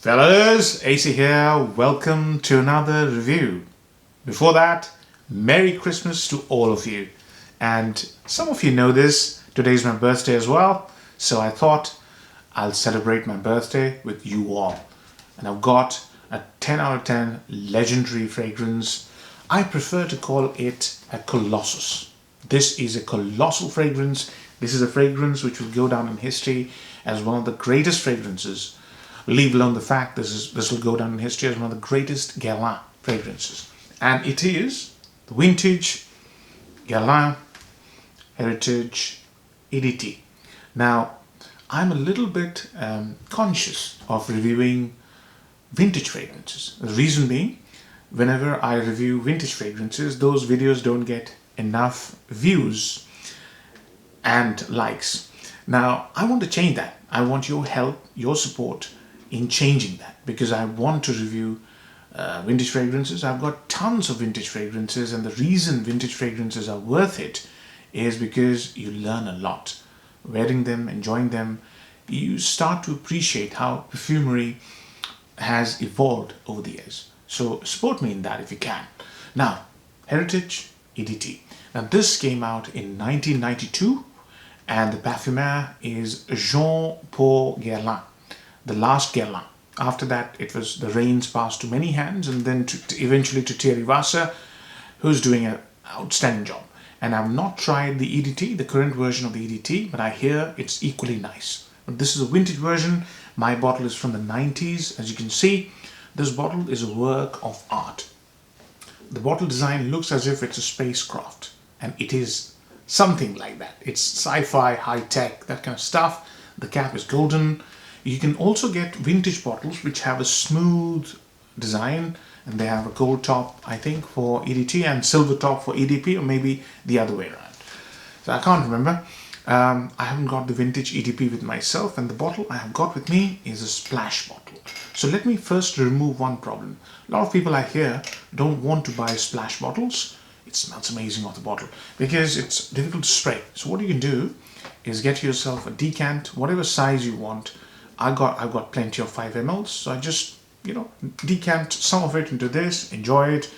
Fellas, AC here, welcome to another review. Before that, Merry Christmas to all of you. And some of you know this, today's my birthday as well, so I thought I'll celebrate my birthday with you all. And I've got a 10 out of 10 legendary fragrance. I prefer to call it a Colossus. This is a colossal fragrance. This is a fragrance which will go down in history as one of the greatest fragrances. Leave alone the fact this will go down in history as one of the greatest Guerlain fragrances. And it is the Vintage Guerlain Heritage EDT. Now, I'm a little bit conscious of reviewing vintage fragrances. The reason being, whenever I review vintage fragrances, those videos don't get enough views and likes. Now, I want to change that. I want your help, your support in changing that, because I want to review vintage fragrances. I've got tons of vintage fragrances, and the reason vintage fragrances are worth it is because you learn a lot. Wearing them, enjoying them, you start to appreciate how perfumery has evolved over the years. So support me in that if you can. Now, Heritage EDT. Now this came out in 1992, and the parfumer is Jean-Paul Guerlain, the last Guerlain. After that, it was the reins passed to many hands, and then eventually to Thierry Wasser, who's doing an outstanding job. And I've not tried the EDT, the current version of the EDT, but I hear it's equally nice. But this is a vintage version. My bottle is from the 90s. As you can see, this bottle is a work of art. The bottle design looks as if it's a spacecraft, and it is something like that. It's sci-fi, high-tech, that kind of stuff. The cap is golden. You can also get vintage bottles which have a smooth design, and they have a gold top, I think, for EDT and silver top for EDP, or maybe the other way around. So I can't remember. I haven't got the vintage EDP with myself, and the bottle I have got with me is a splash bottle. So let me first remove one problem. A lot of people I hear don't want to buy splash bottles. It smells amazing off the bottle because it's difficult to spray. So what you can do is get yourself a decant, whatever size you want. I've got plenty of 5 ml, so I just, decant some of it into this, enjoy it,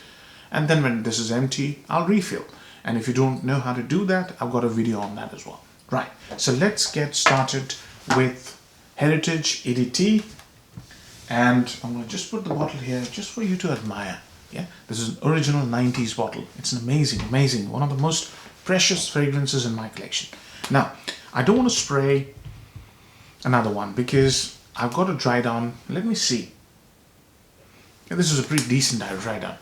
and then when this is empty, I'll refill. And if you don't know how to do that, I've got a video on that as well. Right, so let's get started with Heritage EDT, and I'm going to just put the bottle here just for you to admire. Yeah, this is an original 90s bottle. It's an amazing, one of the most precious fragrances in my collection. Now, I don't want to spray another one because I've got to dry down. Let me see. Yeah, this is a pretty decent dry down.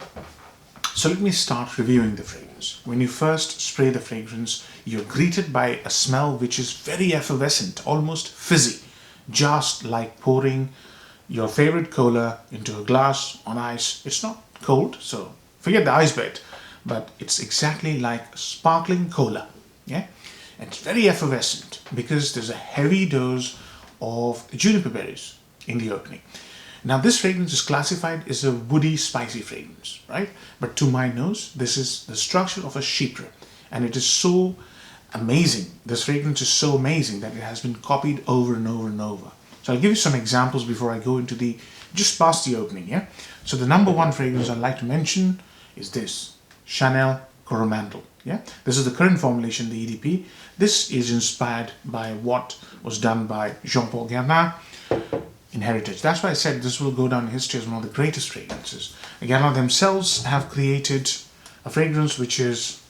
So let me start reviewing the fragrance. When you first spray the fragrance, you're greeted by a smell which is very effervescent, almost fizzy, just like pouring your favorite cola into a glass on ice. It's not cold, so forget the ice bit, but it's exactly like sparkling cola. Yeah, it's very effervescent because there's a heavy dose of juniper berries in the opening. Now this fragrance is classified as a woody spicy fragrance, right? But to my nose, this is the structure of a chypre, and it is so amazing. This fragrance is so amazing that it has been copied over and over and over. So I'll give you some examples before I go into just past the opening. Yeah. So the number one fragrance I'd like to mention is this Chanel Coromandel. Yeah, this is the current formulation, the EDP. This is inspired by what was done by Jean-Paul Guerlain in Heritage. That's why I said this will go down in history as one of the greatest fragrances. Guerlain themselves have created a fragrance which is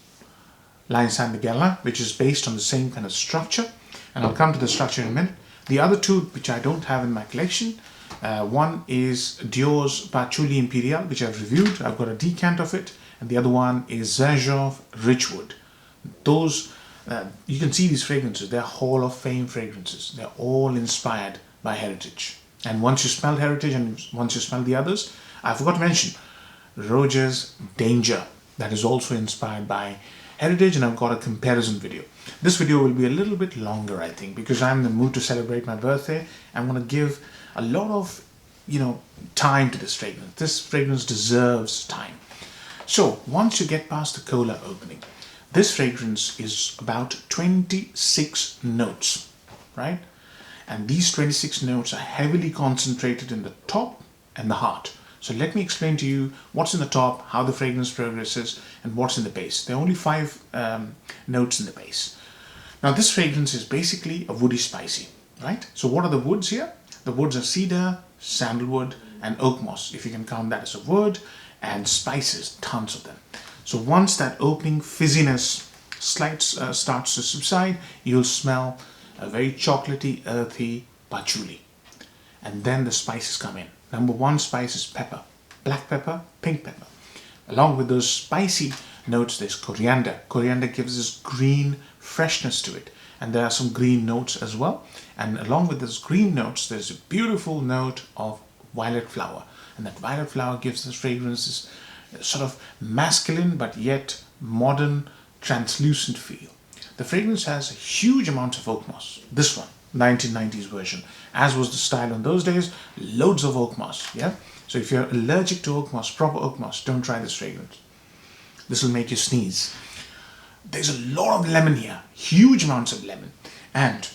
L'Ensemble de Guerlain, which is based on the same kind of structure, and I'll come to the structure in a minute. The other two, which I don't have in my collection, one is Dior's Patchouli Imperial, which I've reviewed. I've got a decant of it. And the other one is Zinjoff Richwood. Those, you can see these fragrances, they're Hall of Fame fragrances. They're all inspired by Heritage. And once you smell Heritage and once you smell the others, I forgot to mention Rouge's Danger. That is also inspired by Heritage, and I've got a comparison video. This video will be a little bit longer, I think, because I'm in the mood to celebrate my birthday. I'm going to give a lot of, time to this fragrance. This fragrance deserves time. So once you get past the cola opening, this fragrance is about 26 notes, right? And these 26 notes are heavily concentrated in the top and the heart. So let me explain to you what's in the top, how the fragrance progresses, and what's in the base. There are only 5 notes in the base. Now this fragrance is basically a woody spicy, right? So what are the woods here? The woods are cedar, sandalwood, and oak moss, if you can count that as a wood, and spices, tons of them. So once that opening fizziness starts to subside, you'll smell a very chocolatey, earthy patchouli. And then the spices come in. Number 1 spice is pepper, black pepper, pink pepper. Along with those spicy notes, there's coriander. Coriander gives this green freshness to it. And there are some green notes as well. And along with those green notes, there's a beautiful note of violet flower. And that violet flower gives this fragrance this sort of masculine but yet modern, translucent feel. The fragrance has a huge amount of oak moss. This one, 1990s version. As was the style in those days, loads of oak moss. Yeah. So if you're allergic to oak moss, proper oak moss, don't try this fragrance. This will make you sneeze. There's a lot of lemon here, huge amounts of lemon. And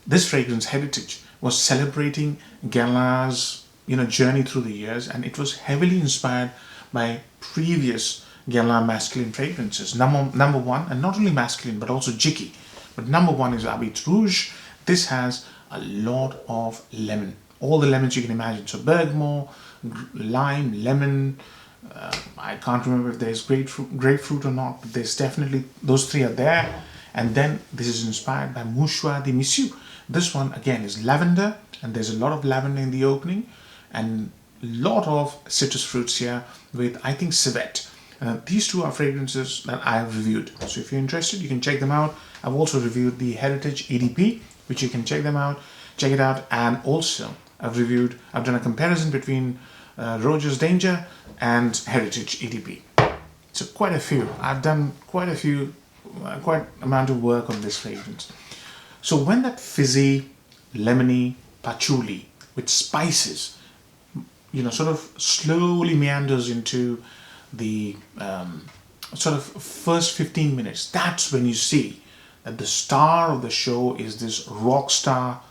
this fragrance, Heritage, was celebrating Guerlain's journey through the years, and it was heavily inspired by previous Guerlain masculine fragrances. Number 1, and not only masculine but also jicky. But number 1 is Rouge. This has a lot of lemon, all the lemons you can imagine. So bergamot, lime, lemon. I can't remember if there's grapefruit or not, but there's definitely, those 3 are there. And then this is inspired by Mouchoir de Monsieur. This one again is lavender, and there's a lot of lavender in the opening, and a lot of citrus fruits here with, I think, civet. These 2 are fragrances that I have reviewed. So if you're interested, you can check them out. I've also reviewed the Heritage EDT, which you can check it out. And also I've done a comparison between Rouge's Danger and Heritage EDT. So quite a few. I've done quite amount of work on this fragrance. So when that fizzy, lemony patchouli with spices, sort of slowly meanders into the sort of first 15 minutes, that's when you see that the star of the show is this rock star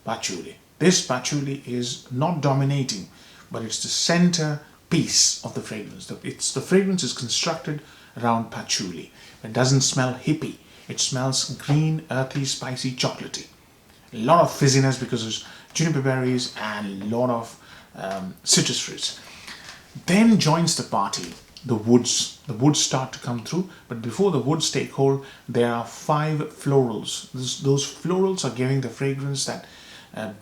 patchouli. This patchouli is not dominating, but it's the center piece of the fragrance. The fragrance is constructed around patchouli. It doesn't smell hippie. It smells green, earthy, spicy, chocolatey. A lot of fizziness because there's juniper berries and a lot of citrus fruits. Then joins the party the woods. The woods start to come through, but before the woods take hold, there are 5 florals. Those florals are giving the fragrance that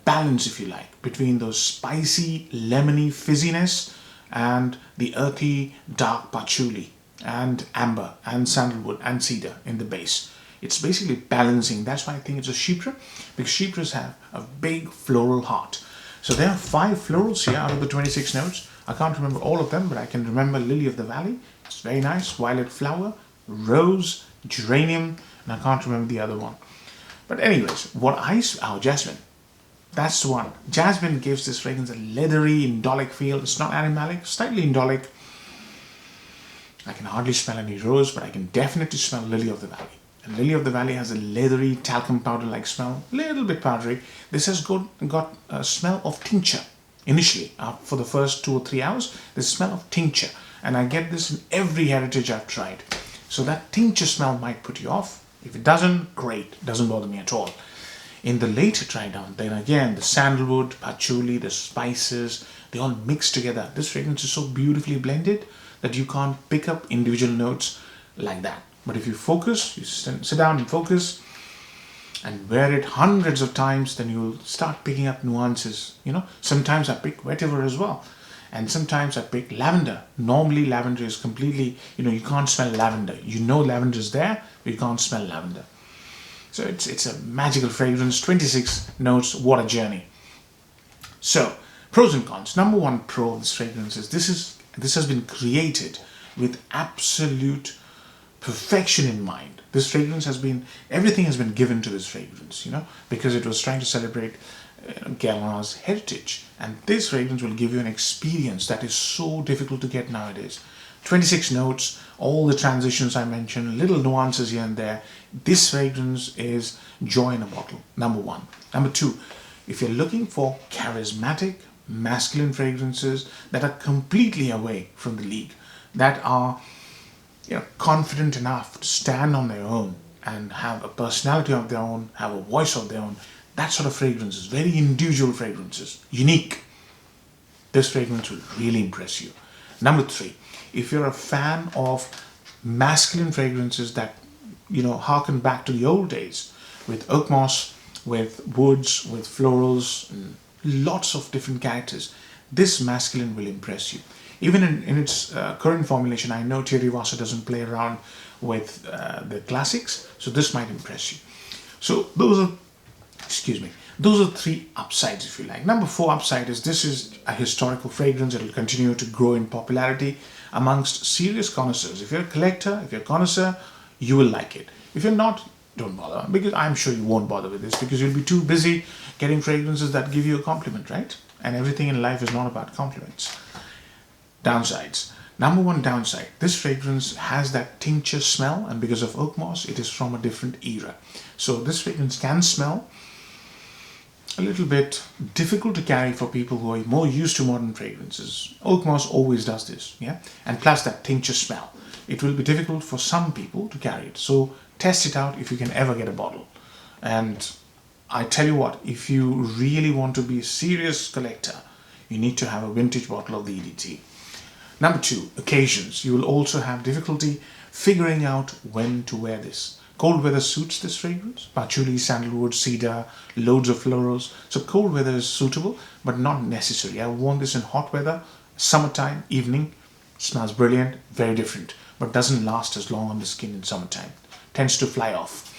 balance, if you like, between those spicy, lemony fizziness and the earthy, dark patchouli and amber and sandalwood and cedar in the base. It's basically balancing. That's why I think it's a chypre, because chypres have a big floral heart. So there are 5 florals here out of the 26 notes. I can't remember all of them, but I can remember Lily of the Valley. It's very nice. Violet flower, rose, geranium, and I can't remember the other one. But anyways, jasmine. That's the one. Jasmine gives this fragrance a leathery, indolic feel. It's not animalic, slightly indolic. I can hardly smell any rose, but I can definitely smell Lily of the Valley. And Lily of the Valley has a leathery, talcum powder-like smell, a little bit powdery. This has got a smell of tincture. Initially, for the first 2 or 3 hours, the smell of tincture. And I get this in every Heritage I've tried. So that tincture smell might put you off. If it doesn't, great. It doesn't bother me at all. In the later try down, then again, the sandalwood, patchouli, the spices, they all mix together. This fragrance is so beautifully blended that you can't pick up individual notes like that. But if you focus, you sit down and focus and wear it hundreds of times, then you'll start picking up nuances. Sometimes I pick vetiver as well. And sometimes I pick lavender. Normally lavender is completely, you can't smell lavender. Lavender is there, but you can't smell lavender. So it's a magical fragrance, 26 notes, what a journey. So, pros and cons. Number 1 pro of this fragrance is this has been created with absolute perfection in mind. This fragrance everything has been given to this fragrance, because it was trying to celebrate Guerlain's heritage. And this fragrance will give you an experience that is so difficult to get nowadays. 26 notes, all the transitions I mentioned, little nuances here and there. This fragrance is joy in a bottle, number one. Number two, if you're looking for charismatic, masculine fragrances that are completely away from the league, that are confident enough to stand on their own and have a personality of their own, have a voice of their own, that sort of fragrances, very individual fragrances, unique, this fragrance will really impress you. Number three, if you're a fan of masculine fragrances that harken back to the old days, with oak moss, with woods, with florals, and lots of different characters, this masculine will impress you. Even in its current formulation, I know Thierry Vassa doesn't play around with the classics, so this might impress you. So those are three upsides, if you like. Number four upside is this is a historical fragrance. It will continue to grow in popularity amongst serious connoisseurs. If you're a collector, if you're a connoisseur, you will like it. If you're not, don't bother, because I'm sure you won't bother with this, because you'll be too busy getting fragrances that give you a compliment, right? And everything in life is not about compliments. Downsides. Number one downside, this fragrance has that tincture smell, and because of oak moss, it is from a different era. So this fragrance can smell a little bit difficult to carry for people who are more used to modern fragrances. Oak moss always does this, yeah? And plus that tincture smell. It will be difficult for some people to carry it. So test it out if you can ever get a bottle. And I tell you what, if you really want to be a serious collector, you need to have a vintage bottle of the EDT. Number two, occasions. You will also have difficulty figuring out when to wear this. Cold weather suits this fragrance. Patchouli, sandalwood, cedar, loads of florals. So cold weather is suitable, but not necessary. I've worn this in hot weather, summertime, evening. Smells brilliant, very different, but doesn't last as long on the skin in summertime. Tends to fly off.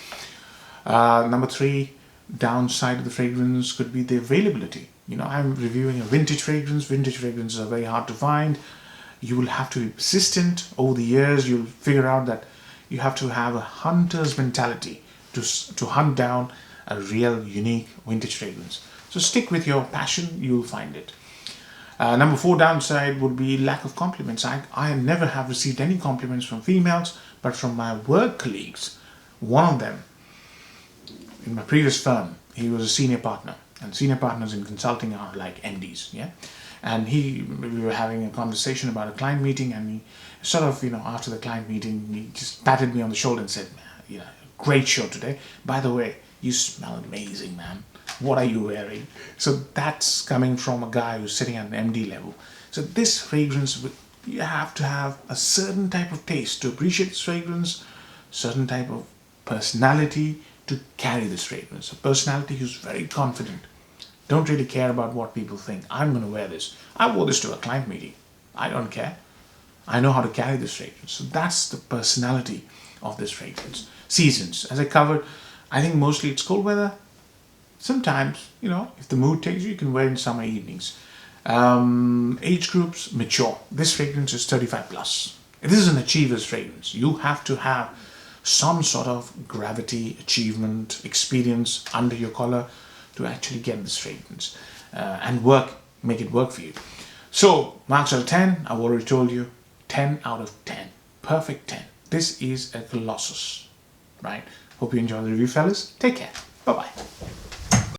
Number three, downside of the fragrance could be the availability. I'm reviewing a vintage fragrance. Vintage fragrances are very hard to find. You will have to be persistent. Over the years, you'll figure out that you have to have a hunter's mentality to hunt down a real, unique vintage fragrance. So stick with your passion, you'll find it. Number four downside would be lack of compliments. I never have received any compliments from females, but from my work colleagues. One of them, in my previous firm, he was a senior partner, and senior partners in consulting are like MDs, yeah? And we were having a conversation about a client meeting, and he sort of, after the client meeting, he just patted me on the shoulder and said, great show today. By the way, you smell amazing, man. What are you wearing? So that's coming from a guy who's sitting at an MD level. So this fragrance, you have to have a certain type of taste to appreciate this fragrance, certain type of personality to carry this fragrance. A personality who's very confident. Don't really care about what people think. I'm going to wear this. I wore this to a client meeting. I don't care. I know how to carry this fragrance. So that's the personality of this fragrance. Seasons. As I covered, I think mostly it's cold weather. Sometimes, if the mood takes you, you can wear it in summer evenings. Age groups, mature. This fragrance is 35 plus. This is an achiever's fragrance. You have to have some sort of gravity, achievement, experience under your collar to actually get this fragrance and make it work for you. So, marks out of 10, I've already told you, 10 out of 10. Perfect 10. This is a colossus, right? Hope you enjoy the review, fellas. Take care. Bye-bye.